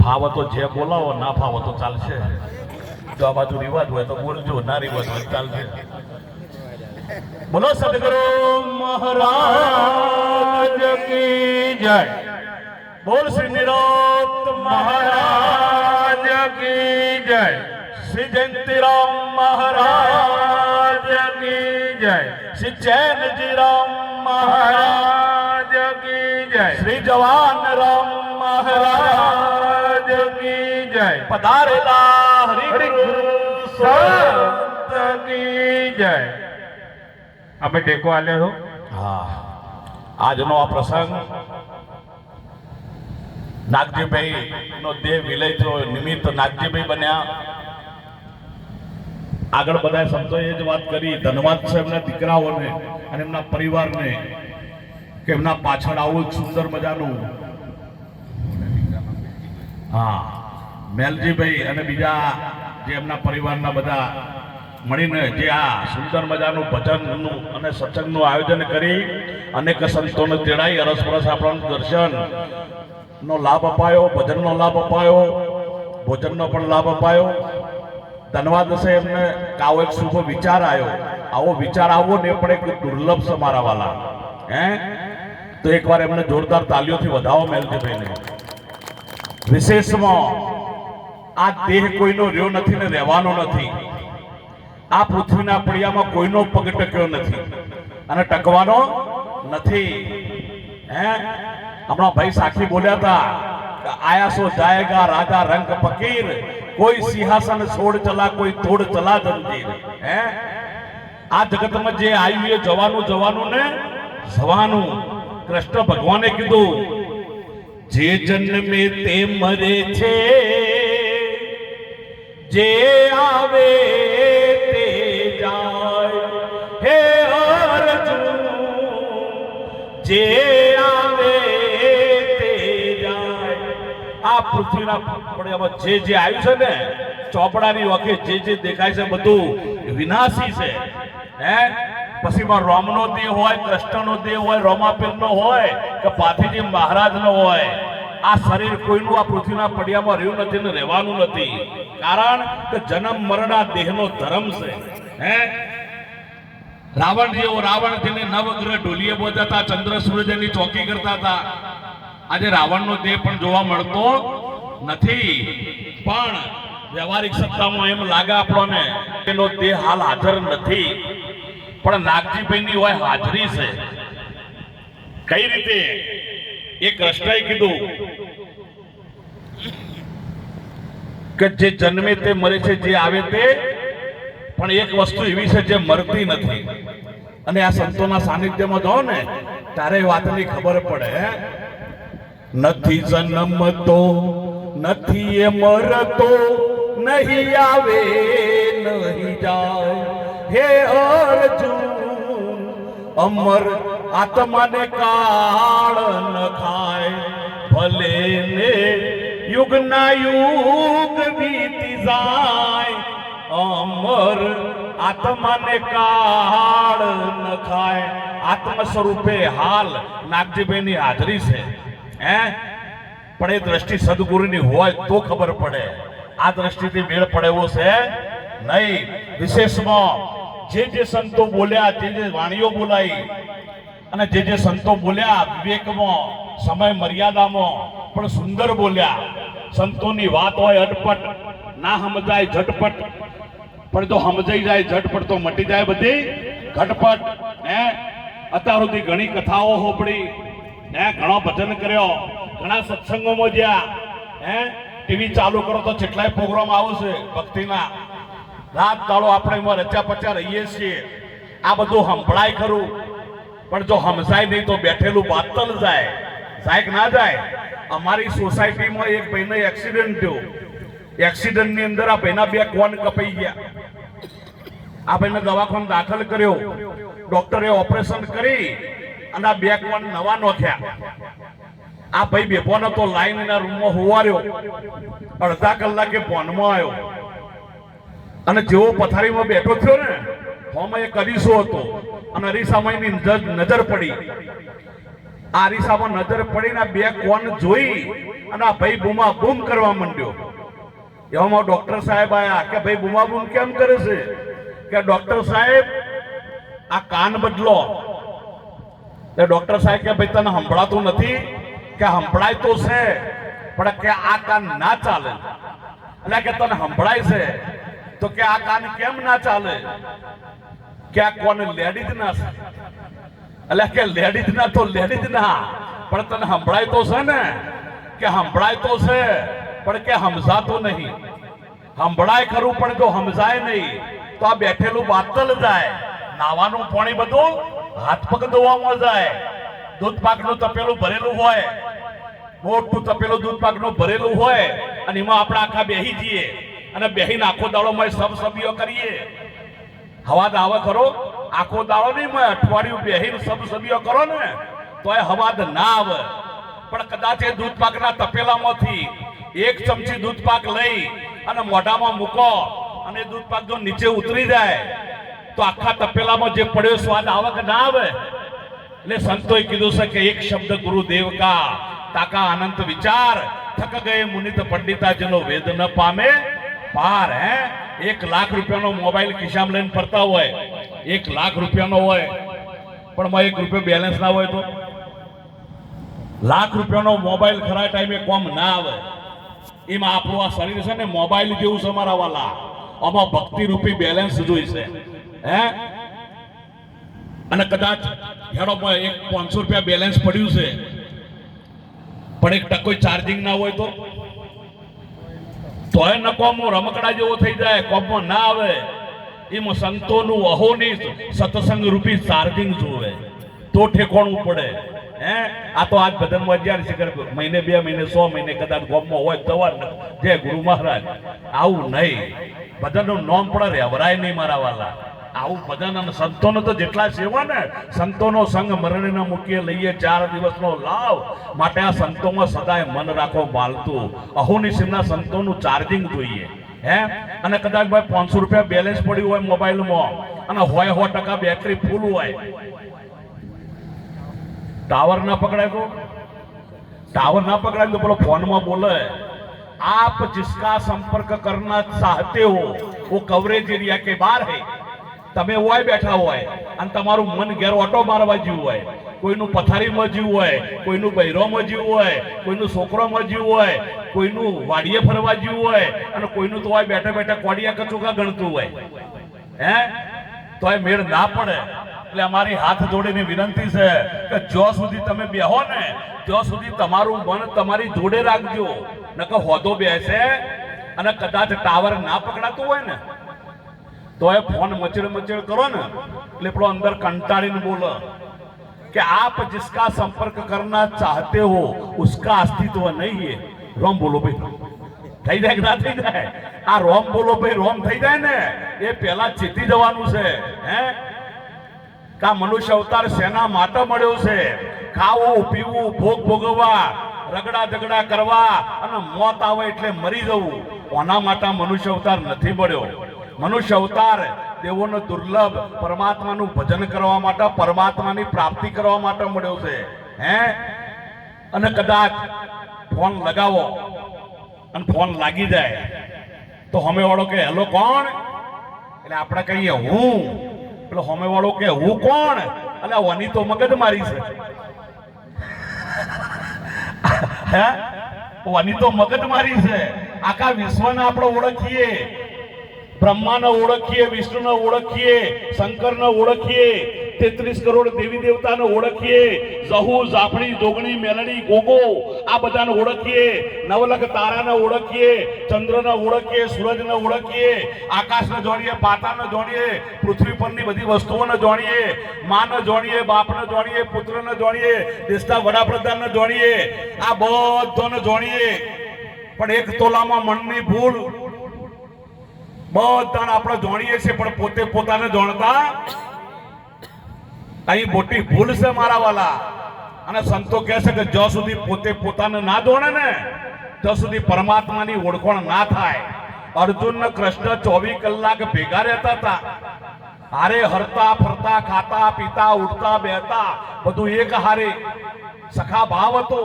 ફાવો તો જે બોલાવો, ના ફાવો તો ચાલશે. જો આ બાજુ રિવાજ હોય તો બોલજો, ના રિવાજ હોય ચાલશે. બોલો સદગુરુ મહારાજ કી જય. બોલ શ્રી નિરોત મહારાજ કી જય. શ્રી જયંતિરામ મહારાજ કી જય. શ્રી ચૈનજી રામ મહારાજ કી જય. શ્રી જવાન રામ મહારાજ કી જય. પધારેલા હરિગુરુ સંત કી જય. અમે ટેકો આલ્યો છો. હા, આજનો આ પ્રસંગ નાગજીભાઈ નો દેહ વિલય થયો નિમિત્ત નાગજીભાઈ બન્યા. આગળ બધા સંતોએ જ વાત કરી. ધન્યવાદ છે એમના દીકરાઓને અને એમના પરિવારને કે એમના પાછળ આવું સુંદર મજાનું હા મેલજીભાઈ અને બીજા જે એમના પરિવારના બધા મળીને જે આ સુંદર મજાનું ભજનનું અને સત્સંગનું આયોજન કરી અનેક સંતોને તેડાઈ અરસપરસ આપણને દર્શન નો લાભ અપાયો, ભજનનો લાભ અપાયો, ભોજનનો પણ લાભ અપાયો. ધન્યવાદ છે એમને કે આવો એક શુભ વિચાર આવ્યો. આવો વિચાર આવવો ને પણ એક દુર્લભ છે મારા વાલા. તો એકવાર એમને જોરદાર તાલીઓથી વધાવો મેલજીભાઈને. વિશેષમાં આ દેહ કોઈનો રહ્યો નથી ને રહેવાનો નથી. આ પૃથ્વીના પડિયામાં કોઈનો પગ ટક્યો નથી અને ટકવાનો નથી. હમણાં ભાઈ સાખી બોલ્યા હતા કે આયા સો જાયેગા રાજા રંગ ફકીર, કોઈ સિંહાસન છોડ ચલા કોઈ તોડ ચલા જંજીર. આ જગતમાં જે આવ્યું એ જવાનું જવાનું ને જવાનું. કૃષ્ણ ભગવાને કીધું જે જન્મે તે મરે છે, જે આવે તે જાય. હે અર્જુન, જે આવે તે જાય. આ પૃથ્વીના પડિયામાં જે જે આવ્યું છે ને ચોપડાની વખતે જે દેખાય છે બધું વિનાશી છે. પછી રામનો દેહ હોય, કૃષ્ણનો દેહ હોય, રોમાપીરનો હોય કે પાથીજી મહારાજનો હોય, આ શરીર કોઈનું આ પૃથ્વીના પડિયામાં રહ્યું નથી ને રહેવાનું નથી. કારણ કે જન્મ મરણ આ દેહનો ધર્મ છે. રાવણ જેવો રાવણ જેને નવગ્રહ ઢોલીએ બોજાતા, ચંદ્ર સૂર્યની ચોકી કરતા હતા. આજે રાવણનો દેહ પણ જોવા મળતો નથી. પણ વ્યવહારિક સત્તામાં એમ લાગે આપણને એનો દેહ હાલ હાજર નથી. પણ નાગજીભાઈની હોય હાજરી છે. કઈ રીતે? એ કૃષ્ણએ કીધું કે જે જન્મે તે મરે છે, જે આવે તે. પણ એક વસ્તુ એવી છે જે મરતી નથી. અને આ સંતોના સાનિધ્યમાં જાઓ ને ત્યારે વાતની ખબર પડે. નથી જન્મતો નથી એ મરતો, નહીં આવે નહીં જાય. હે અર્જુન, અમર આત્માને કાળ ન ખાય. ભલે ને યુગના યુગ વીતી જાય, અમર આત્માને કાળ ન ખાય. આત્મ સ્વરૂપે હાલ નાગજીભાઈની હાજરી છે. પણ એ દ્રષ્ટિ સદગુરુની હોય તો ખબર પડે. આ દ્રષ્ટિથી મેળ પડે એવો છે નહીં. વિશેષમાં જે સંતો બોલ્યા, જે વાણીઓ બોલાઈ અને જે સંતો બોલ્યા વિવેકમાં, સમય મર્યાદામાં પણ સુંદર બોલ્યા. સંતોની વાત હોય અટપટ, ના સમજાય ઝટપટ, પણ જો સમજાઈ જાય ઝટપટ તો મટી જાય બધી ઘટપટ. અત્યાર સુધી ઘણી કથાઓ હોપડી, ઘણો ભજન કર્યો, ઘણા સત્સંગોમાં જ્યાં ટીવી ચાલુ કરો તો કેટલાય પ્રોગ્રામ આવશે ભક્તિના. રાત દાડો આપણે એમાં રચ્યા પચ્યા રહીએ છીએ. આ બધું સંભળાય ખરું, પણ જો સમજાય નહીં તો બેઠેલું બાતલ જાય. જાય કે ના જાય? અમારી સોસાયટીમાં એક ભાઈને એક્સિડન્ટ થયો. એક્સિડન્ટની અંદર આ ભાઈના 2 કોન કપાઈ ગયા. આ ભાઈને દવાખાને દાખલ કર્યો. ડોક્ટરે ઓપરેશન કરી અને આ 2 કોન નવા નોખ્યા. આ ભાઈ બેફોન હતો, લાઈનના રૂમમાં હોવાર્યો. અડધા કલાકે ફોનમાં આવ્યો અને જેવો પથારીમાં બેઠો થયો ને, હોમાં એક અરીસો હતો અને અરીસામાં એની નજર પડી. આ અરીસામાં નજર પડીને આ બે કોણ જોઈ અને આ ભાઈ બૂમા બૂમ કરવા માંડ્યો. એવામાં ડોક્ટર સાહેબ આયા કે ભાઈ બૂમા બૂમ કેમ કરે છે? કે ડોક્ટર સાહેબ આ કાન બદલો. એટલે ડોક્ટર સાહેબ કે ભાઈ તને સંભળાતું નથી? કે સંભળાય તો છે પણ કે આ કાન ના ચાલે. એટલે કે તને સંભળાય છે તો કે આ કાન કેમ ના ચાલે? કે આ કોને લેડીઝ ના છે. એટલે કે લેડીઝ ના તો લેડીઝ ના, પણ તને સંભળાય તો છે ને? કે સંભળાય તો છે પણ કે સમજાતું નહીં. સંભળાય ખરું પણ જો સમજાય નહીં તો આ બેઠેલું બાતલ જાય. નાવાનું પાણી બધું હાથ પગ ધોવામાં જાય. દૂધ પાકનું તપેલું ભરેલું હોય, મોટું તપેલું દૂધ પાકનું ભરેલું હોય અને એમાં આપણે આખા બેહી જઈએ અને બેહીને આખો દાડોમાં સબસબીઓ કરીએ. હવાદ આવે ખરો? આખો દાડો નહીં, મેં અઠવાડિયું બેહીને સબસબીઓ કરો ને તો એ હવાદ ના આવે. પણ કદાચ એ દૂધ પાકના તપેલામાંથી એક ચમચી દૂધ પાક લઈ અને મોઢામાં મૂકો અને દૂધ પાક જો નીચે ઉતરી જાય તો આખા તપેલામાં જે પડ્યો સ્વાદ આવે કે ના આવે? એટલે સંતોએ કીધું છે કે એક શબ્દ ગુરુદેવ કા તાકા અનંત વિચાર, થક ગયે મુનિત પંડિતા જેનો વેદ ન પામે પાર. 1 લાખ રૂપિયાનો મોબાઈલ ખિસ્સામાં લઈને ફરતા હોય, 1 લાખ રૂપિયાનો હોય પણ માં 1 રૂપિયો બેલેન્સ ના હોય તો? લાખ રૂપિયાનો મોબાઈલ ખરા ટાઈમે કોમ ના આવે. એમાં આપણું આ શરીર છે ને મોબાઈલ જેવું છે મારા વાલા. આમાં ભક્તિ રૂપી બેલેન્સ જોઈશે. અને કદાચ હેડો 500 રૂપિયા બેલેન્સ પડ્યું છે પણ 1% ચાર્જિંગ ના હોય તો તોય નકોમો રમકડા જેવો થઈ જાય, કોમમાં ના આવે. એમાં સંતોનું અહોનિશ સત્સંગ રૂપી ચાર્જિંગ જોવે તો ઠેકોણું પડે. આ તો આજ ભજનમાં 11 શિખર મહિને 2 મહિને 100 મહિને કદાચ ગોમમાં હોય તવાર જય ગુરુ મહારાજ. આવું નહીં, ભજનનું નામ પણ રહેવરાય નહીં મારા વાલા. આવું ભજન અને સંતોનો તો જેટલા સેવા ને, સંતોનો સંગ મરણના મૂકીએ લઈએ 4 દિવસનો લાવ. માટે આ સંતોમાં સદાય મન રાખો માલતું. અહોનિશના સંતોનું ચાર્જિંગ જોઈએ. અને કદાચ ભાઈ 500 રૂપિયા બેલેન્સ પડ્યું હોય મોબાઈલમાં અને હોય 100% બેટરી ફૂલ હોય, टावर ना पकड़ाए तो टावर ना पकड़ाए तो बोलो फोन में बोले आप जिसका संपर्क करना चाहते हो वो कवरेज एरिया के बाहर है. તમે હોય બેઠા હોય અને તમારું મન ઘેર ઓટો મારવા જેવું હોય, કોઈનું પથારીમાં જીવ હોય, કોઈનું બૈરોમાં જીવ હોય, કોઈનું છોકરોમાં જીવ હોય, કોઈનું વાડીએ ફરવા જીવ હોય અને કોઈનું તો હોય બેઠા બેઠા કોડિયા કચુકા ગણતું હોય. તો એ મેળ ના પડે. એટલે અમારી હાથ જોડીને વિનંતી છે કે જો સુધી તમે બેહો ને ત્યાં સુધી તમારું મન તમારી જોડે રાખજો. નકર હોદો બેસે અને કદાચ ટાવર ના પકડાતું હોય ને तो ये फोन मचड़ मचड़ करो ना એટલે પેલો અંદર કંટાળીને બોલે કે આપ जिसका संपर्क करना चाहते हो उसका अस्तित्व नहीं है. रोम बोलो भाई, થઈ જાય કે ના થઈ જાય? આ રોમ બોલો ભાઈ રોમ થઈ જાય ને એ પહેલા ચીતી જવાનું છે. કા મનુષ્ય અવતાર સેના માટે મળ્યો છે? ખાવું પીવું ભોગ ભોગવવા, રગડા ઝગડા કરવા અને મોત આવે એટલે મરી જવું. ઓના માટે મનુષ્ય અવતાર નથી મળ્યો. મનુષ્ય અવતાર દેવોનો દુર્લભ પરમાત્માનું ભજન કરવા માટે, પરમાત્માની પ્રાપ્તિ કરવા માટે મળ્યો છે. અને કદાચ ફોન લગાવો અને ફોન લાગી જાય તો સામે વાળો કે હેલો કોણ? એટલે આપણે કહીએ હું. પેલો સામે વાળો કે હું કોણ? એટલે વાની તો મગજ મારી છે. વાની તો મગજ મારી છે. આખા વિશ્વને આપણે ઓળખીએ, બ્રહ્માને ઓળખીએ, વિષ્ણુને ઓળખીએ, શંકરને ઓળખીએ, 33 કરોડ દેવી દેવતાને ઓળખીએ, જહુ જાફણી જોગણી મેલડી ગોગો આ બધાને ઓળખીએ, નવલખ તારાને ઓળખીએ, ચંદ્રને ઓળખીએ, સૂરજને ઓળખીએ, આકાશને જાણીએ, પાતાળને જાણીએ, પૃથ્વી પરની બધી વસ્તુઓને જાણીએ, માને જાણીએ, બાપને જાણીએ, પુત્રને જાણીએ, દેશના વડાપ્રધાનને જાણીએ, આ બધાને જાણીએ. પણ એક તોલામાં મનની ભૂલ બધાને આપણે જાણીએ છીએ પણ પોતે પોતાને જાણતા અહીં મોટી ભૂલ છે મારા વાલા. અને સંતો કહે છે કે જ્યાં સુધી પોતે પોતાને ના જાણે ને ત્યાં સુધી પરમાત્માની ઓળખાણ ના થાય. અર્જુન ને કૃષ્ણ 24 કલાક ભેગા રહેતા હતા. હારે હરતા ફરતા, ખાતા પીતા, ઉઠતા બેહતા બધું એક હારે. સખા ભાવ હતો.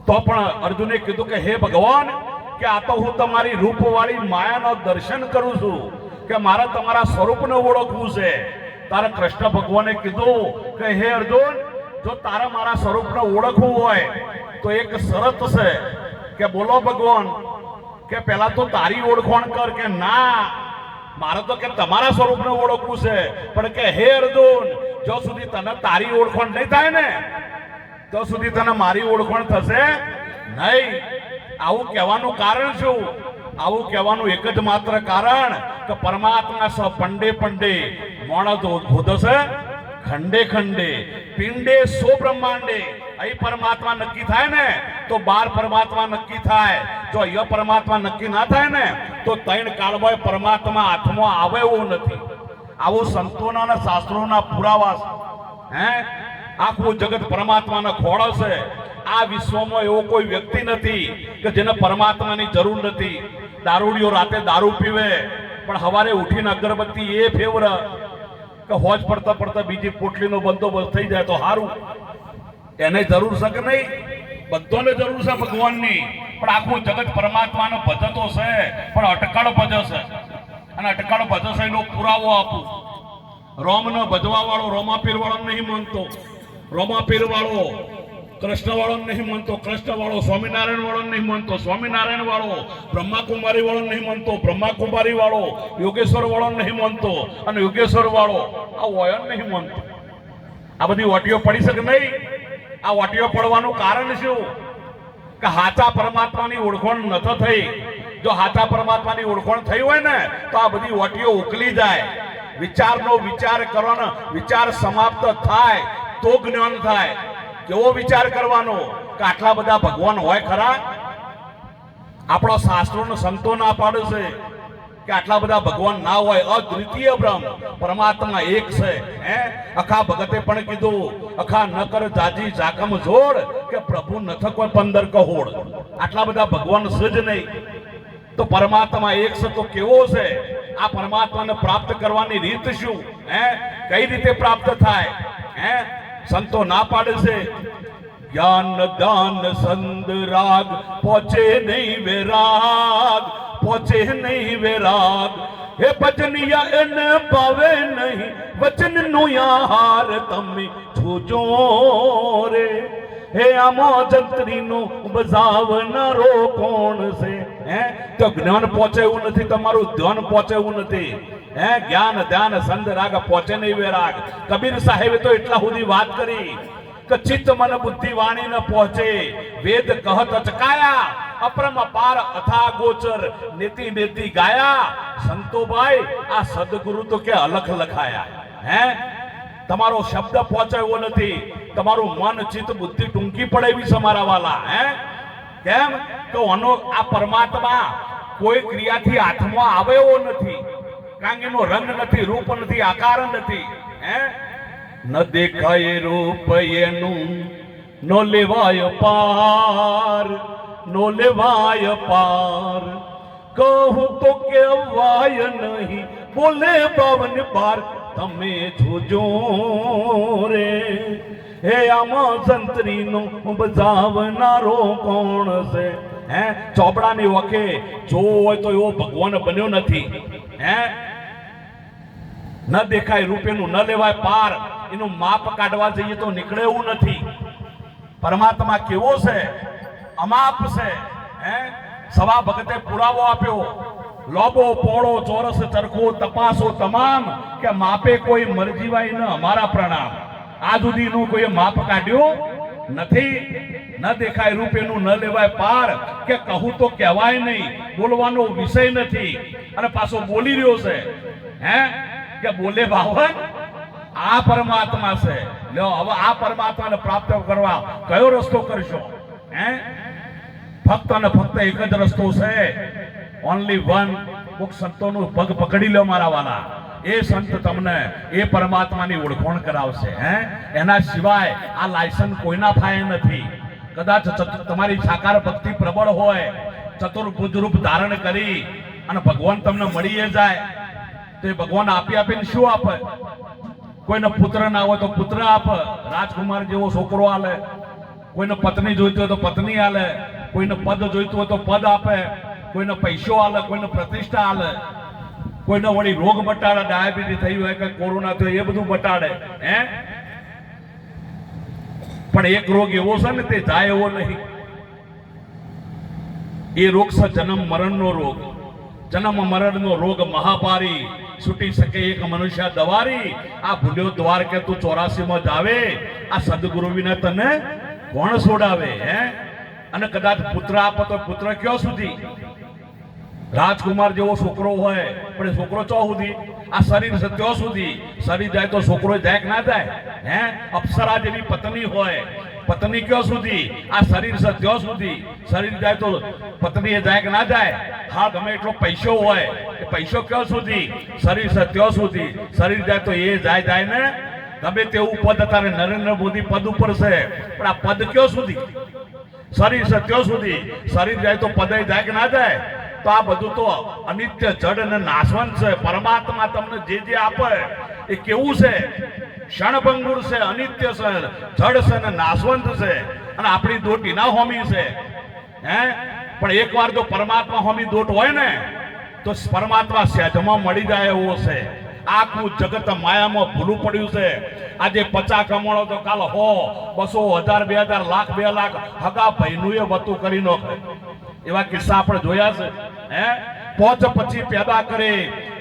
તો પણ અર્જુને કીધું કે હે ભગવાન, કે આ તો હું તમારી રૂપવાળી માયાનો દર્શન કરું છું, કે મારે તમારા સ્વરૂપને ઓળખવું છે. તારે કૃષ્ણ ભગવાને કીધું કે હે અર્જુન, જો તારે મારા સ્વરૂપને ઓળખવું હોય તો એક શરત છે. કે બોલો ભગવાન, કે પહેલા તો તારી ઓળખાણ કર. કે ના, મારે તો કે તમારા સ્વરૂપને ઓળખવું છે. પણ કે હે અર્જુન, જો સુધી તને તારી ઓળખાણ નહીં થાય ને તો સુધી તને મારી ઓળખાણ થશે નહીં. આવું કહેવાનું કારણ શું? આવું કહેવાનું એક જ માત્ર કારણ કે પરમાત્મા સ પંડે પંડે મોણસ ઉદ્ભુત છે ખંડે ખંડે પિંડે સો બ્રહ્માંડે. અહીં પરમાત્મા નક્કી થાય ને તો બાર પરમાત્મા નક્કી થાય. જો અહીંયા પરમાત્મા નક્કી ના થાય ને તો ત્રણ કાળમાં પરમાત્મા હાથમાં આવે એવું નથી. આવું સંતોના અને શાસ્ત્રોના પુરાવા છે. હે, આખું જગત પરમાત્માના ખોળો છે. આ વિશ્વમાં એવો કોઈ વ્યક્તિ નથી કે જેને પરમાત્માની જરૂર નથી. દારૂડિયો રાતે દારૂ પીવે પણ સવારે ઉઠીને અગરબત્તી એ ફેવર કે હોજ પડતા પડતા બીજી પોટલીનો બંદોબસ્ત થઈ જાય તો સારું. એને જરૂર છે કે નહીં? બધાને જરૂર છે ભગવાનની. પણ આખું જગત પરમાત્માનો ભજતો છે પણ અટકળ ભજશે. અને અટકળ ભજશે એનો પુરાવો આપું. રોમનો ભજવા વાળો રોમાપીર વાળો નહીં માનતો, રોમાપીર વાળો કૃષ્ણ વાળો નહીં માનતો, કૃષ્ણ વાળો સ્વામિનારાયણ વાળો નહીં માનતો, સ્વામિનારાયણ વાળો બ્રહ્માકુમારી વાળો નહીં માનતો, બ્રહ્માકુમારી વાળો યોગેશ્વર વાળો નહીં માનતો, અને યોગેશ્વર વાળો આ વયન નહીં માનતો. આ બધી વાટીઓ પડી શકે નહીં. આ વાટીઓ પડવાનું કારણ શું? કે હાચા પરમાત્માની ઓળખાણ નથી થઈ. જો હાચા પરમાત્માની ઓળખાણ થઈ હોય ને તો આ બધી વાટીઓ ઉકલી જાય. વિચારનો વિચાર કરવાનો, વિચાર સમાપ્ત થાય તો જ્ઞાન થાય. કેવો વિચાર કરવાનો? કે આટલા બધા ભગવાન હોય ખરા? આપણા શાસ્ત્રોને સંતો ના પાડે છે કે આટલા બધા ભગવાન ના હોય. અદ્વિતીય બ્રહ્મ પરમાત્મા એક છે. હે, અખા ભગતે પણ કીધું, અખા ન કર જાજી જાકમ જોડ, કે પ્રભુ નથ કોઈ 15 કહોડ. આટલા બધા ભગવાન છે જ નહીં. તો પરમાત્મા એક છે તો કેવો છે? આ પરમાત્માને પ્રાપ્ત કરવાની રીત શું? હે, કઈ રીતે પ્રાપ્ત થાય? હે, સંતો ના પાડે છે. જ્ઞાન દાન સંદ રાગ પહોંચે નહીં વેરાગ, પહોંચે નહીં વેરાગ. હે ભજનિયા એને ભાવે નહીં વચન નું આહાર તમે છોજો રે. હે આમાં જંત્રીનો બજાવનારો કોણ છે? હે, તો જ્ઞાન પહોંચે એવું નથી, તમારું ધ્યાન પહોંચે એવું નથી. હે, જ્ઞાન ધ્યાન સંદ રાગ પહોંચે નહીં વેરાગ. કબીર સાહેબે તો એટલા સુધી વાત કરી કે ચિત્ત મન બુદ્ધિ વાણી ન પહોંચે, વેદ કહત ચકાયા, અપરમ પાર અથા ગોચર નેતિ નેતિ ગાયા. સંતોભાઈ, આ સદગુરુ તો કે અલખ લખાયા. હે, તમારો શબ્દ પહોંચે એવો નથી, તમારું મન ચિત્ત બુદ્ધિ ટૂંકી પડે એવી છે મારા વાલા. હે, કેમ? તો આ પરમાત્મા કોઈ ક્રિયાથી હાથમાં આવે એવો નથી. કારણ કે એનો રંગ નથી, રૂપ નથી, આકાર નથી. હે, ન દેખાય રૂપ એનું નો લેવાય પાર, નો લેવાય પાર. કહું તો કહેવાય નહીં, બોલે બાવન બાર તમે જોજો રે. હે આમાં સંતરીનો બજાવનારો કોણ છે? હે, ચોપડાની વખે જોવો હોય તો એવો ભગવાન બન્યો નથી. હે, ન દેખાય રૂપેનું ન લેવાય પાર. એનું માપ કાઢવા જઈએ તો નીકળે એવું નથી. પરમાત્મા કેવો છે? અમાપ છે. હે, સવા ભગતે પુરાવો આપ્યો, લોબો પોળો ચોરસ ચરખો તપાસો તમામ, કે માપે કોઈ મરજીવાય ન અમારા પ્રણામ. આ સુધીનું કોઈ માપ કાઢ્યું નથી. ન દેખાય રૂપેનું ન લેવાય પાર, કે કહું તો કહેવાય નહીં, બોલવાનો વિષય નથી, અને પાછો બોલી રહ્યો છે. હે, કે બોલે ભાવન આ પરમાત્મા છે. લ્યો, હવે આ પરમાત્માને પ્રાપ્ત કરવા કયો રસ્તો કરશો? હે, ફક્ત અને ફક્ત એક જ રસ્તો છે, ઓનલી વન. કોક સંતોનું પગ પકડી લો મારા વાલા. એ સંત તમને એ પરમાત્માની ઓળખાણ કરાવશે. હે, એના સિવાય આ લાયસન્સ કોઈના થાય નથી. કદાચ તમારી સાકાર ભક્તિ પ્રબળ હોય, ચતુર્ભુજ રૂપ ધારણ કરી અને ભગવાન તમને મળી જાય તો એ ભગવાન આપીને શું આપે? કોઈને પુત્ર ના હોય તો પુત્ર આપે, રાજકુમાર જેવો છોકરો આલે. કોઈને પત્ની જોઈતી હોય તો પત્ની આલે, કોઈને પદ જોઈતું હોય તો પદ આપે, કોઈને પૈસો આલે, કોઈને પ્રતિષ્ઠા આલે, કોઈને વળી રોગ બટાડે, ડાયાબિટીસ થઈ હોય કે કોરોના થયો એ બધું બટાડે. પણ એક રોગ એવો છે ને તે જાય એવો નહીં. એ રોગ છે જન્મ મરણનો રોગ. જન્મ મરણનો રોગ મહાપારી, છૂટી શકે એક મનુષ્ય દવારી. આ ભૂલ્યો દ્વાર કે તું 84 માં જાવે, આ સદગુરુ વિના તને કોણ છોડાવે? અને કદાચ પુત્ર આપો તો પુત્ર ક્યાં સુધી? રાજકુમાર જેવો છોકરો હોય પણ એ છોકરો ચો સુધી? આ શરીર છે ત્યાં સુધી. શરીર જાય તો છોકરો જાય કે ના જાય? અપ્સરા જેવી પત્ની હોય, પત્ની ક્યાં સુધી? આ શરીર છે ત્યાં સુધી. શરીર જાય તો પત્ની એ જાય કે ના જાય? હા, ગમે એટલો પૈસો હોય, એ પૈસો ક્યાં સુધી? શરીર છે ત્યાં સુધી. શરીર જાય તો એ જાય ને. ગમે તેવું પદ અત્યારે નરેન્દ્ર મોદી પદ ઉપર છે, પણ આ પદ ક્યાં સુધી? શરીર છે ત્યાં સુધી. શરીર જાય તો પદ જાય કે ના જાય? તો આ બધું તો અનિત્ય, જડ અને નાશવંત છે. પરમાત્મા તમને જે આપે એ કેવું છે? ક્ષણભંગુર છે, અનિત્ય છે, જડ છે અને નાશવંત છે. અને આપણી દોટ એના હોમી છે. પણ એકવાર જો પરમાત્મા હોમી દોટ હોય ને તો પરમાત્મા સહેજમાં મળી જાય એવો છે. આખું જગત માયામાં ભૂલું પડ્યું છે. આજે 50 કમાણો તો કાલ 100, 200, 1000, 2000, લાખ, 2 લાખ હગા ભાઈનું એ વતું કરી નાખે. એવા કિસ્સા આપણે જોયા છે. પોચ પછી પેદા કરે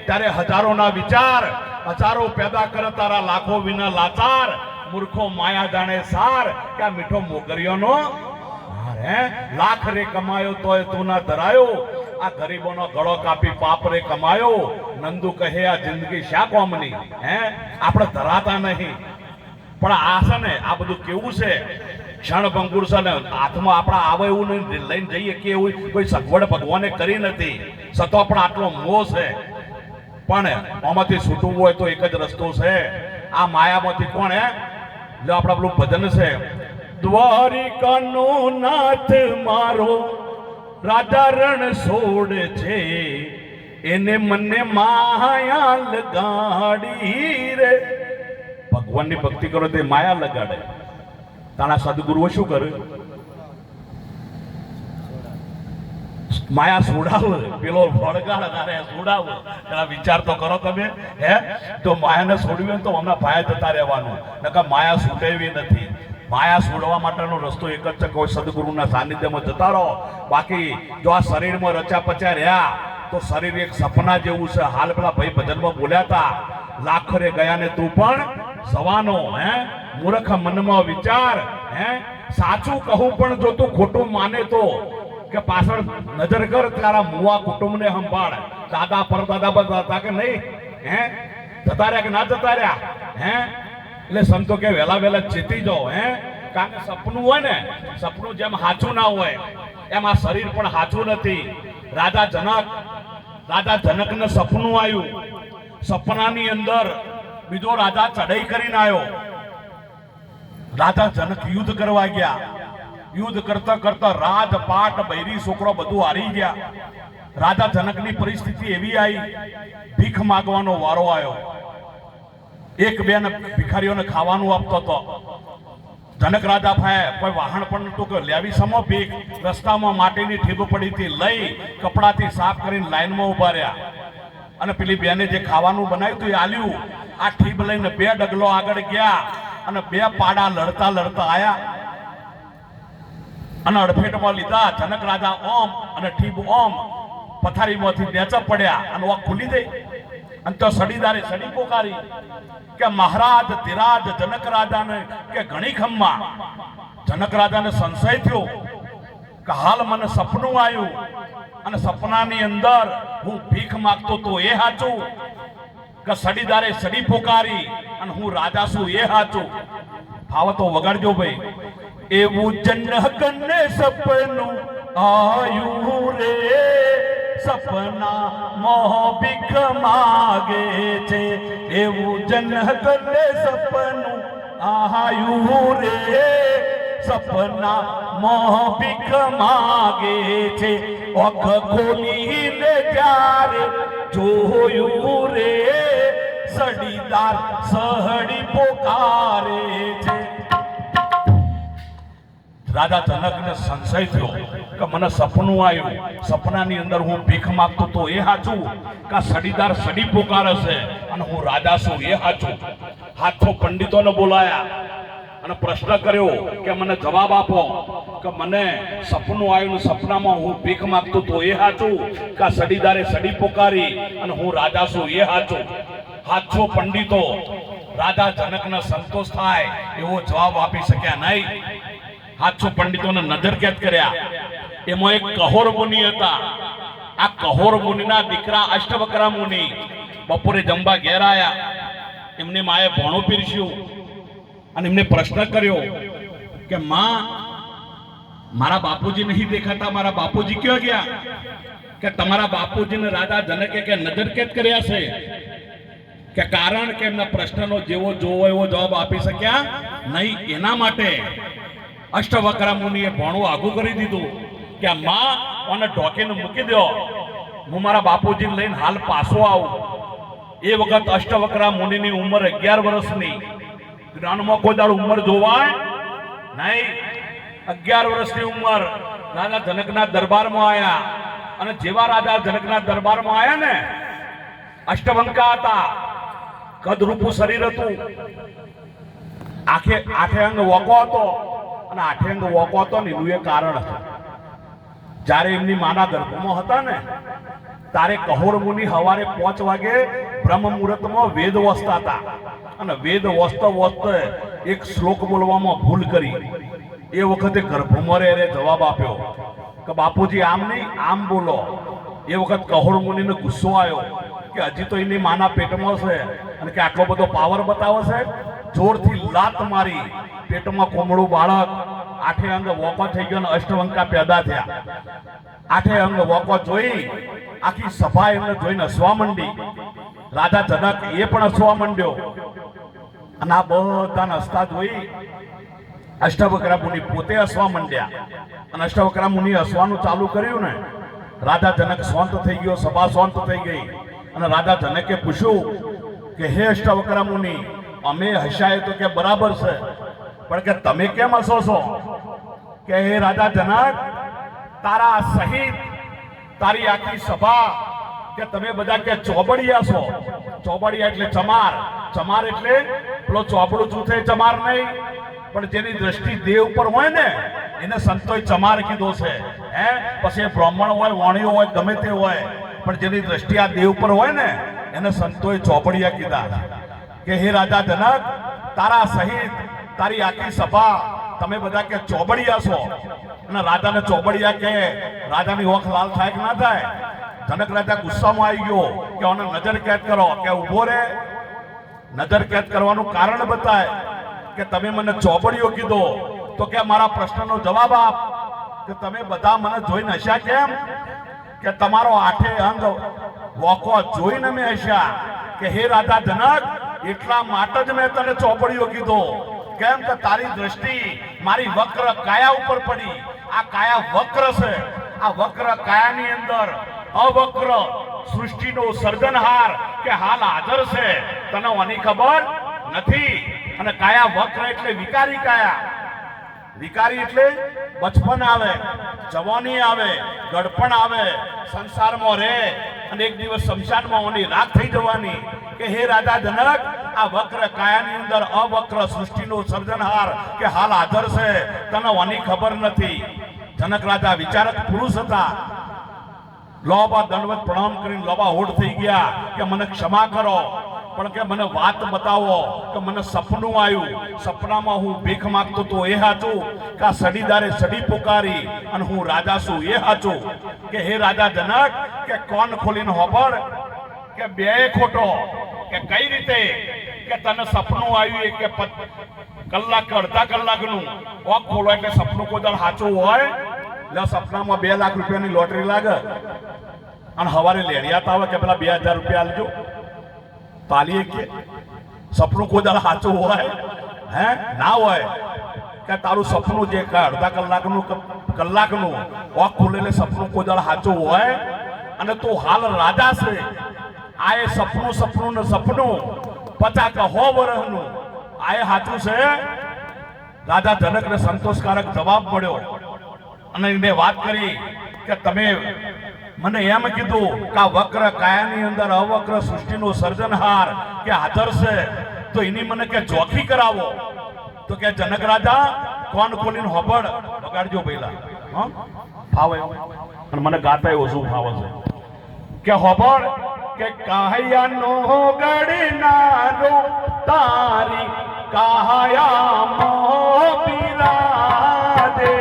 ત્યારે હજારોના વિચાર, હજારો પેદા કરે તારા લાખો વિના લાચાર. મૂર્ખો માયા જાણે સાર, કે આ મીઠો મોગરિયોનો લાખ રે કમાયો તોય તું ના ધરાયો. આ ગરીબોનો ગળો કાપી પાપ રે કમાયો. નંદુ કહે આ જિંદગી શા કોમની? આપણે ધરાતા નહીં. પણ આ છે ને, આ બધું કેવું છે? ક્ષણભંગુર છે ને. હાથમાં આપણા આવે એવું નહીં, લઈને જઈએ કે એવું કોઈ સગવડ ભગવાને કરી નથી, છતાં પણ આટલો મોહ છે. પણ આમાંથી છૂટવું હોય તો એક જ રસ્તો છે. આ માયામાંથી કોણ? જો આપણા પેલું ભજન છે, દ્વારિકાનો નાથ મારો રાજા રણ છોડ છે, એને મને માયા લગાડી રે. ભગવાનની ભક્તિ કરો તે માયા લગાડે. તારા સદગુરુઓ શું કરે? માયા છોડાવે. પેલો વળગાડ તારે છોડાવે. એના વિચાર તો કરો તમે. તો માયાને છોડવી હોય તો હમણાં ભાયા જતા રહેવાનું. નકર માયા છૂટેવી નથી. માયા છોડવા માટેનો રસ્તો એક જ છે, કોઈ સદગુરુના સાનિધ્યમાં જતા રહો. બાકી જો આ શરીરમાં રચા પચા રહ્યા તો શરીર એક સપના જેવું છે. હાલ પેલા ભાઈ ભજનમાં બોલ્યા હતા, લાખરે ગયા ને તું પણ સવાનો. મૂર્ખ મનમાં વિચાર. સાચું કહું પણ જો તું ખોટું માને તો કે પાછળ નજર કર, તારા મુવા કુટુંબને સંભાળ. દાદા પરદાદા બધા હતા કે નહીં? જતા રહ્યા કે ના જતા રહ્યા? એટલે સંતો કે વહેલા વહેલા ચેતી જાઓ. કારણ કે સપનું હોય ને, સપનું જેમ સાચું ના હોય એમ આ શરીર પણ સાચું નથી. રાજા જનકને સપનું આવ્યું. સપનાની અંદર બીજો રાજા ચડાઈ કરીને આવ્યો. રાજા જનક યુદ્ધ કરવા ગયા. યુદ્ધ કરતા કરતા રાજપાટ, બૈરી છોકરો બધું હારી ગયા. રાજા જનકની પરિસ્થિતિ એવી આવી, ભીખ માંગવાનો વારો આવ્યો. એક બેન ભિખારીઓને ખાવાનું આપતો હતો. જનક રાજા ભાઈ કોઈ વાહન પણ નતું કે લેવી સમો ભીખ. રસ્તામાં માટીની ઠીબ પડી હતી, લઈ કપડાથી સાફ કરીને લાઈનમાં ઉભા રહ્યા. અને પેલી બેને જે ખાવાનું બનાવ્યું હતું એ આલ્યું. આ ઠીબ લઈને 2 ડગલો આગળ ગયા અને 2 પાડા લડતા લડતા આયા અને અડફેટમાં લીધા. જનક રાજા ઓમ અને ઠીબ ઓમ પથારીમાંથી નેચા પડ્યા અને ઓ ખુલી ગઈ. અને તો સડીદારે સડી પોકારી કે મહારાજ ધીરાજ જનક રાજાને કે ઘણી ખમ્મા. જનક રાજાને સંશય થયો કે હાલ મને સપનું આવ્યું અને સપનાની અંદર હું ભીખ માંગતો તો એ સાચું, કે સડીદારે સડી પોકારી અને હું રાજા છું એ સાચું? ભાવ તો વગાડજો ભાઈ. એવું જનકને સપનું આયું રે, સપના મોહ ભીખ માગે છે. એવું જનકને સપનું આયું રે, સપના મોહ ભીખ માગે છે. ઓખ ખોલીને જ્યારે જોયું રે, સડીદાર સહડી પોકારે છે. રાજા જનકને સંશય થયો કે મને સપનું આવ્યું, સપનાની અંદર હું ભીખ માંગતો તો એ સાચું કે સડીદાર સડી પોકારે છે અને હું રાજા છું એ સાચું? હાથો પંડિતોને બોલાયા અને પ્રશ્ન કર્યો કે મને જવાબ આપો કે મને સપનું આવ્યું, સપનામાં હું ભીખ માંગતો તો એ સાચું કે સડીદારે સડી પોકારી અને હું રાજા છું એ સાચું? હાથો પંડિતો રાજા જનકને સંતોષ થાય એવો જવાબ આપી શક્યા નહીં. હાથો પંડિતોને નજર કેદ કર્યા. એમાં એક કહોર મુનિ હતા. આ કહોર મુનિના દીકરા અષ્ટવક્રા મુનિ બપોરે જમવા ઘેર આયા. એમની માએ ભોણું પીરસ્યું અને એમને પ્રશ્ન કર્યો કે માં, મારા બાપુજી નહીં દેખાતા, મારા બાપુજી ક્યાં ગયા? કે તમારા બાપુજીને રાજા જનકે કે નજર કેદ કર્યા છે. કે કારણ કે એમના પ્રશ્નનો જેવો જોવો એવો જવાબ આપી શક્યા નહીં. એના માટે અષ્ટવક્રા મુનિએ ભોણું આગું કરી દીધું કે માં અને ઢોકીને મૂકી દો, હું મારા બાપુજીને લઈને હાલ પાછો આવું. એ વખત અષ્ટવક્રા મુનિની ઉંમર 11 વર્ષની. જ્ઞાનમાં કોઈ દાડ ઉંમર જોવાય નહીં. 11 વર્ષની ઉંમર રાજા જનકના દરબારમાં આવ્યા અને જેવા રાજા જનકના દરબારમાં આવ્યા ને, અષ્ટવંકા હતા, કદરૂપું શરીર હતું, આઠે અંગ વોકો હતો અને આઠે અંગ વોકો હતો ને એનું એ કારણ હતું. જ્યારે એમની માના ગર્ભમાં હતા ને તારે કહોર મુનિ સવારે 5 વાગે બ્રહ્મ મુહૂર્તમાં વેદ વાંચતા હતા અને વેદ વાંચતા એક શ્લોક બોલવામાં ભૂલ કરી. એ વખતે ગર્ભમાં રે જવાબ આપ્યો કે બાપુજી આમ નહીં, આમ બોલો. એ વખત કહોર મુનિને ગુસ્સો આવ્યો કે હજી તો એની માના પેટમાં છે અને કે આટલો બધો પાવર બતાવે છે. જોરથી લાત મારી, પેટમાં કોમળું બાળક, આઠે અંગ વોકો થઈ ગયો અને અષ્ટવંકા પેદા થયા. આઠે અંગ વોકો જોઈ આખી સભા એમને જોઈને હસવા માંડી. રાજા જનક એ પણ હસવા માંડ્યો અને આ બધાને હસતા જોઈ અષ્ટવક્રા મુનિ પોતે હસવા માંડ્યા. અને અષ્ટવક્રા મુનિ હસવાનું ચાલુ કર્યું ને, રાજા જનક શાંત થઈ ગયો, સભા શાંત થઈ ગઈ. અને રાજા જનકે પૂછ્યું કે હે અષ્ટવક્રા મુનિ, અમે હસાય તો કે બરાબર છે, પણ કે તમે કેમ હસો છો? કે હે રાજા જનક, તારા સહિત તારી આખી સભા કે તમે બધા કે ચોબડિયા છો. ચોબડિયા એટલે ચમાર. ચમાર એટલે પેલો ચોબડું જૂથે ચમાર નહીં, પણ જેની દ્રષ્ટિ દેહ ઉપર હોય ને એને સંતોએ ચમાર કીધો છે. હે પછી બ્રાહ્મણ હોય, વાણિયો હોય, ગમે તે હોય, પણ જેની દ્રષ્ટિ આ દેહ ઉપર હોય ને એને સંતોએ ચોબડિયા કીધા. કે હે રાજા જનક, તારા સહિત તારી આખી સભા તમે બધા કે ચોબડિયા છો. અને રાજાને ચોબડિયા કે રાજાની ઓખ લાલ થાય કે ના થાય? જનક રાજા ગુસ્સામાં આવી ગયો કે આને નજર કેદ કરો. કે ઊભો રે, નજર કેદ કરવાનું કારણ બતાય. કે તમે મને ચોબડિયો કીધો તો કે મારા પ્રશ્નનો જવાબ આપ. કે તમે બધા મને જોઈને હસ્યા કેમ? કે તમારો આઠે અંગ વોકો જોઈને મેં હસ્યા. કે હે રાજા જનક, એટલા માટે જ મેં તને ચોપડીઓ કીધો. કેમ કે તારી દ્રષ્ટિ મારી વક્ર કાયા ઉપર પડી. આ કાયા વક્ર છે. આ વક્ર કાયાની અંદર અવક્ર સૃષ્ટિનો સર્જનહાર કે હાલ હાજર છે, તને આની ખબર નથી. અને કાયા વક્ર એટલે વિકારી કાયા. વિકારી એટલે બચપન આવે, જવાની આવે, ગડપણ આવે, સંસારમાં રહે અને એક દિવસ શમશાનમાં ઓની રાખ થઈ જવાની. કે હે રાજા જનક, આ વક્ર કાયાની અંદર અવક્ર સૃષ્ટિનો સર્જનહાર કે હાલ હાજર છે, તને આની ખબર નથી. જનક રાજા વિચારક પુરુષ હતા. લોબા દંડવત પ્રણામ કરીને લોબા હોડ થઈ ગયા કે મને ક્ષમા કરો, પણ કે મને વાત બતાવો કે મને સપનું આવ્યું, સપનામાં હું ભીખ માંગતો તો એ સાચું કે આ સડીદારે સડી પુકારી અને હું રાજા છું એ સાચું? કે હે રાજા જનક, કે કોણ ખોલીને હોબળ કે બે ખોટો? કે કઈ રીતે? કે તને સપનું આવ્યું કે કલાક અડધા કલાકનું ઓક ખોલો એટલે સપનું કોઈ દળ સાચું હોય? એટલે સપનામાં 2 લાખ રૂપિયાની લોટરી લાગે અને સવારે લેડિયાત આવે કે પેલા 2000 રૂપિયા આલજો. પાલીએ કે સપનું કોઈ દાડો સાચું હોય? હે ના હોય. કે તારું સપનું જે અડધા કલાકનું ઓખ ખુલેલે સપનું કોઈ દાડો સાચું હોય? અને તું હાલ રાજા છે આ એ સપનું ને સપનું 50 કે 100 વર્ષનું આ એ સાચું છે? રાજા જનકને સંતોષકારક જવાબ મળ્યો અને એને વાત કરી કે તમે મને એમ કીધું કે આ વક્ર કાયાની અંદર અવક્ર સૃષ્ટિનો સર્જનહાર કે હાજર છે, તો એની મને કે જોખી કરાવો. તો કે જનક રાજા કોણ ખોલીને હોબળ વગાડજો પહેલા, હા ફાવે અને મને ગાતા ઓછું ફાવે છે કે હોબળ કે કાહયાનો ગડનારો તારી કાહયામાં બિરાજે.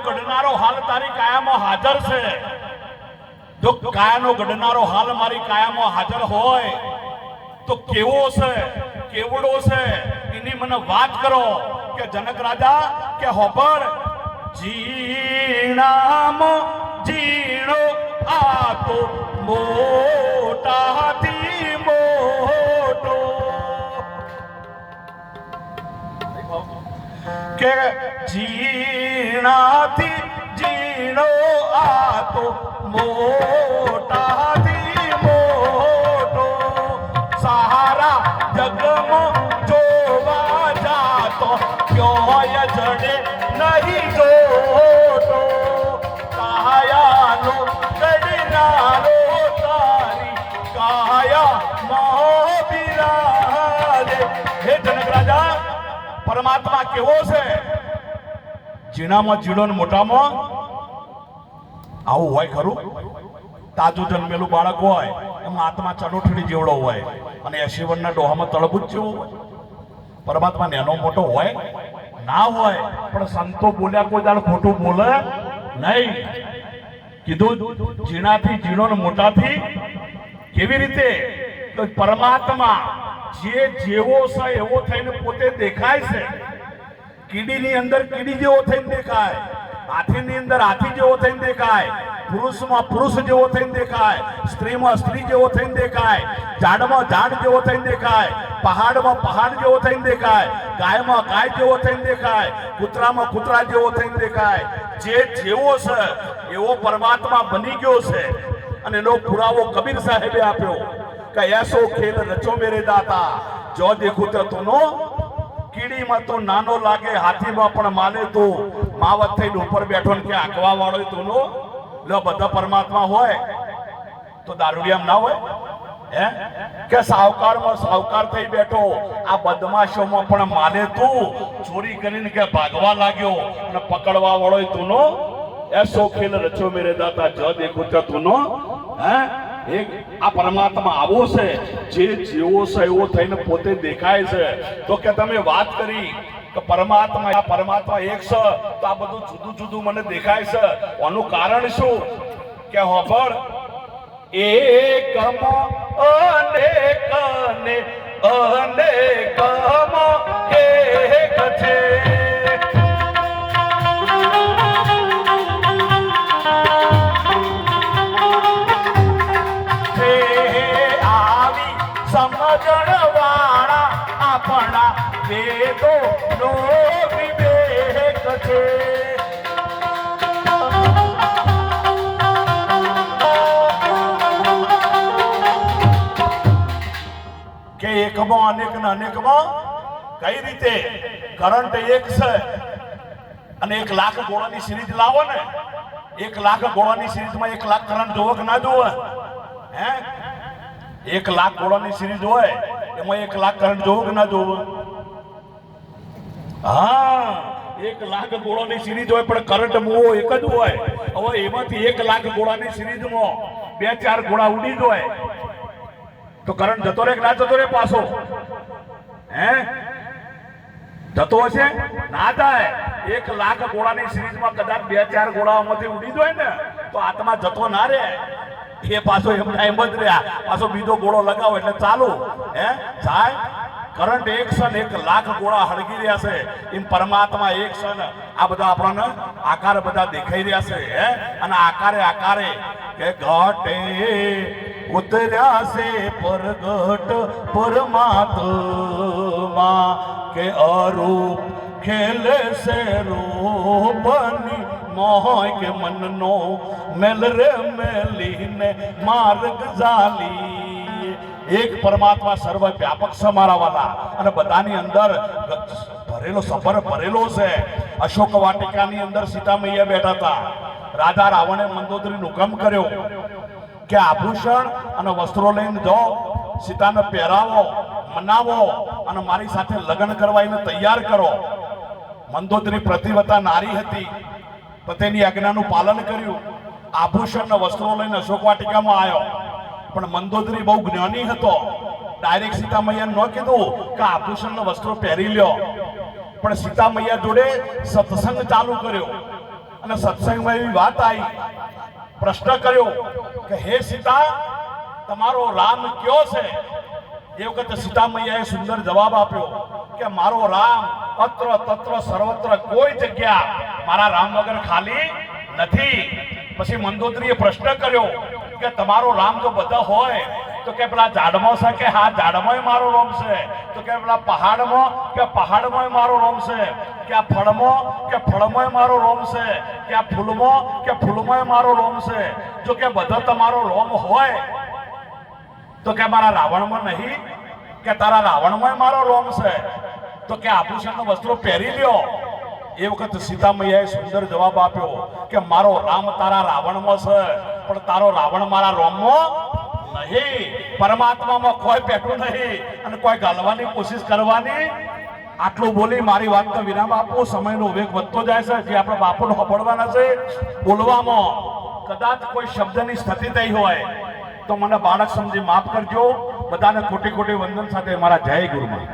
ગઢનારો હાલ તારી કાયામાં હાજર છે. જો કાયાનો ગઢનારો હાલ મારી કાયામાં હાજર હોય તો કેવો છે, કેવડો છે, એની મને વાત કરો. કે જનક રાજા કે હોબળ જીણામાં જીણો આ તો મોટાથી મોટો. કે જીણાથી જીણો આ તો મોટાથી મોટો. સહારા જગમાં જોવા જાતો ક્યોય જડે નહીં જોતો. કાયાનો ગડનારો તારી કાયામાં બિરાજે. હે જનક રાજા, પરમાત્મા કેવો છે? ઝીણામાં ઝીણો ને મોટામાં આવું હોય ખરું? તાજું જન્મેલું બાળક હોય એમાં આત્મા ચડોઠડી જેવડો હોય અને 80 વર્ષના ડોહામાં તળબૂચ જેવો હોય. પરમાત્મા નાનો મોટો હોય ના હોય, પણ સંતો બોલ્યા કોઈ દાડ ખોટું બોલે નહીં. કીધું ઝીણાથી ઝીણો ને મોટાથી. કેવી રીતે? તો પરમાત્મા જે જેવો છે એવો થઈને પોતે દેખાય છે. કીડીની અંદર કીડી જેવો થઈને દેખાય, હાથીની અંદર હાથી જેવો થઈને દેખાય, પુરુષમાં પુરુષ જેવો થઈને દેખાય, સ્ત્રીમાં સ્ત્રી જેવો થઈને દેખાય, ઝાડમાં ઝાડ જેવો થઈને દેખાય, પહાડમાં પહાડ જેવો થઈને દેખાય, ગાયમાં ગાય જેવો થઈને દેખાય, કૂતરામાં કૂતરા જેવો થઈને દેખાય. જે જેવો છે એવો પરમાત્મા બની ગયો છે. અને એનો પુરાવો કબીર સાહેબે આપ્યો કે એસો ખેલ રચો મેરે દાતા જો દેખું તો તુનો. કીડીમાં તો નાનો લાગે, હાથીમાં પણ માને તો માવત થઈને ઉપર બેઠો ને કે આંકવા વાળો તુનો. લો બધા પરમાત્મા હોય તો દારૂડિયામ ના હોય? હે કે સાવકારમાં સાવકાર થઈ બેઠો, આ બદમાશોમાં પણ માને તું. ચોરી કરીને કે ભાગવા લાગ્યો અને પકડવા વાળો તુનો. એસો ખેલ રચો મેરે દાતા જો દેખું તો તુનો. હે આ પરમાત્મા આવો છે, જે જેવો છે એવો થઈને પોતે દેખાય છે. તો કે તમે વાત કરી કે પરમાત્મા એક છે, તો આ બધું જુદું જુદું મને દેખાય છે. આનું કારણ શું? કે હોબળ એકમાં અનેકને અનેકમાં એક છે. સમજણવાળા આપણા વેદો નો વિવેક છે. કે એકમાં અનેક ને અનેકમાં કઈ રીતે? કરંટ એક છે અને 1 લાખ ગોળાની સિરીઝ લાવો ને, 1 લાખ ગોળાની સિરીઝમાં 1 લાખ કરંટ જોવો કે ના જોવો? હે 1 લાખ ગોળાની સિરીઝ હોય એમાં 1 લાખ કરંટ જોવો કે ના જોવો? હા, 1 લાખ ગોળાની સિરીઝ હોય પણ કરંટ મૂવો એક જ હોય. હવે એમાંથી 1 લાખ ગોળાની સિરીઝમાં 2-4 ગોળા ઉડી જાય તો કરંટ જતો રહે કે ના જતો રહે પાછો? હે, જતો હશે? ના જાય. 1 લાખ ગોળાની સિરીઝમાં કદાચ 2-4 ગોળાઓમાંથી ઉડી જાય ને તો આત્મા જતો ના રહે, એ પાછો એમના એમ જ રહ્યા, પાછો બીજો ગોળો લગાવો એટલે ચાલુ. હે, જાય. કરંટ 1 ક્ષણ 1 લાખ ગોળા હળગી રહ્યા છે, એમ પરમાત્મા 1 ક્ષણ આ બધા આપણને આકાર બધા દેખાઈ રહ્યા છે. હે, અને આકારે કે ઘાટે ઉતર્યા છે પરગટ પરમાત્મા કે અરૂપ ખેલે છે રૂપની મોહ કે મનનો મેલ રે મેલીને માર્ગ ઝાલી. એક પરમાત્મા સર્વ વ્યાપક છે મારા વાલા, અને બધાની અંદર ભરેલો સફર ભરેલો છે. અશોક વાટિકાની અંદર સીતા મૈયા બેઠા હતા. રાજા રાવણે મંદોદરીનો હુકમ કર્યો કે આભૂષણ અને વસ્ત્રો લઈને જાઓ, સીતાને પહેરાવો, મનાવો અને મારી સાથે લગ્ન કરવા એને તૈયાર કરો. મંદોદરી પ્રતિવતા નારી હતી, પતિની આજ્ઞાનું પાલન કર્યું. આભૂષણ અને વસ્ત્રો લઈને અશોક વાટિકામાં આવ્યો. પણ મંદોદરી બહુ જ્ઞાની હતો, ડાયરેક્ટ સીતા મૈયાને ન કીધું કે આભૂષણ વસ્ત્રો પહેરી લ્યો, પણ સીતા મૈયા જોડે સત્સંગ ચાલુ કર્યો. અને સત્સંગમાં એવી વાત આવી, પ્રશ્ન કર્યો કે હે સીતા, તમારો રામ કયો છે? એ વખતે સીતા મૈયાએ સુંદર જવાબ આપ્યો કે મારો રામ અત્ર તત્ર સર્વત્ર કોઈ જગ્યા મારા રામ વગર ખાલી નથી. પછી મંદોદરીએ પ્રશ્ન કર્યો કે તમારો રામ જો બધા હોય તો કે પેલા ઝાડમાં છે કે હા ઝાડમાં મારો રોમ છે, તો કે પેલા પહાડમાં કે પહાડમાં મારો રોમ છે, કે આ ફળમાં કે ફળમાં મારો રોમ છે, કે આ ફૂલમાં કે ફૂલમાં મારો રોમ છે. જો કે બધો તમારો રોમ હોય તો કે મારા રાવણમાં નહીં, કે તારા રાવણમાં મારો રોમ છે, તો કે આભૂષણનો વસ્ત્રો પહેરી લ્યો. એ વખત સીતા મૈયાએ સુંદર જવાબ આપ્યો કે મારો રામ તારા રાવણમાં છે, પણ તારો રાવણ મારા રોમમાં નહીં. પરમાત્મામાં કોઈ પેટું નહીં અને કોઈ ગાલવાની કોશિશ કરવાની. આટલું બોલી મારી વાતનો વિરામ આપું. સમયનો વેગ વધતો જાય છે. જે આપણે બાપુને સાંભળવાના છે, બોલવામાં કદાચ કોઈ શબ્દની સ્થિતિ થઈ હોય તો મને બાળક સમજી માફ કરજો. બધાને કોટી કોટી વંદન સાથે મારા જય ગુરુમાં.